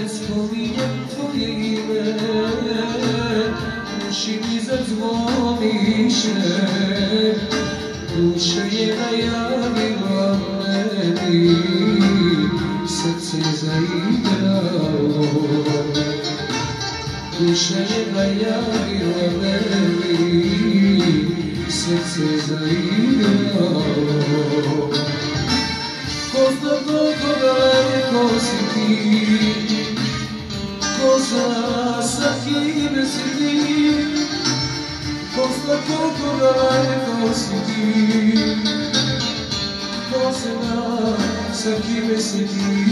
spominjem tvoje ime, uši mi zadzvoniše, duša je najavila meni, srce zaigralo. Duša je najavila meni, srce zaigralo. Ko zna koliko daleko si ti, ko zna sa kime si ti, ko zna koliko daleko si ti, ko zna sa kime si ti.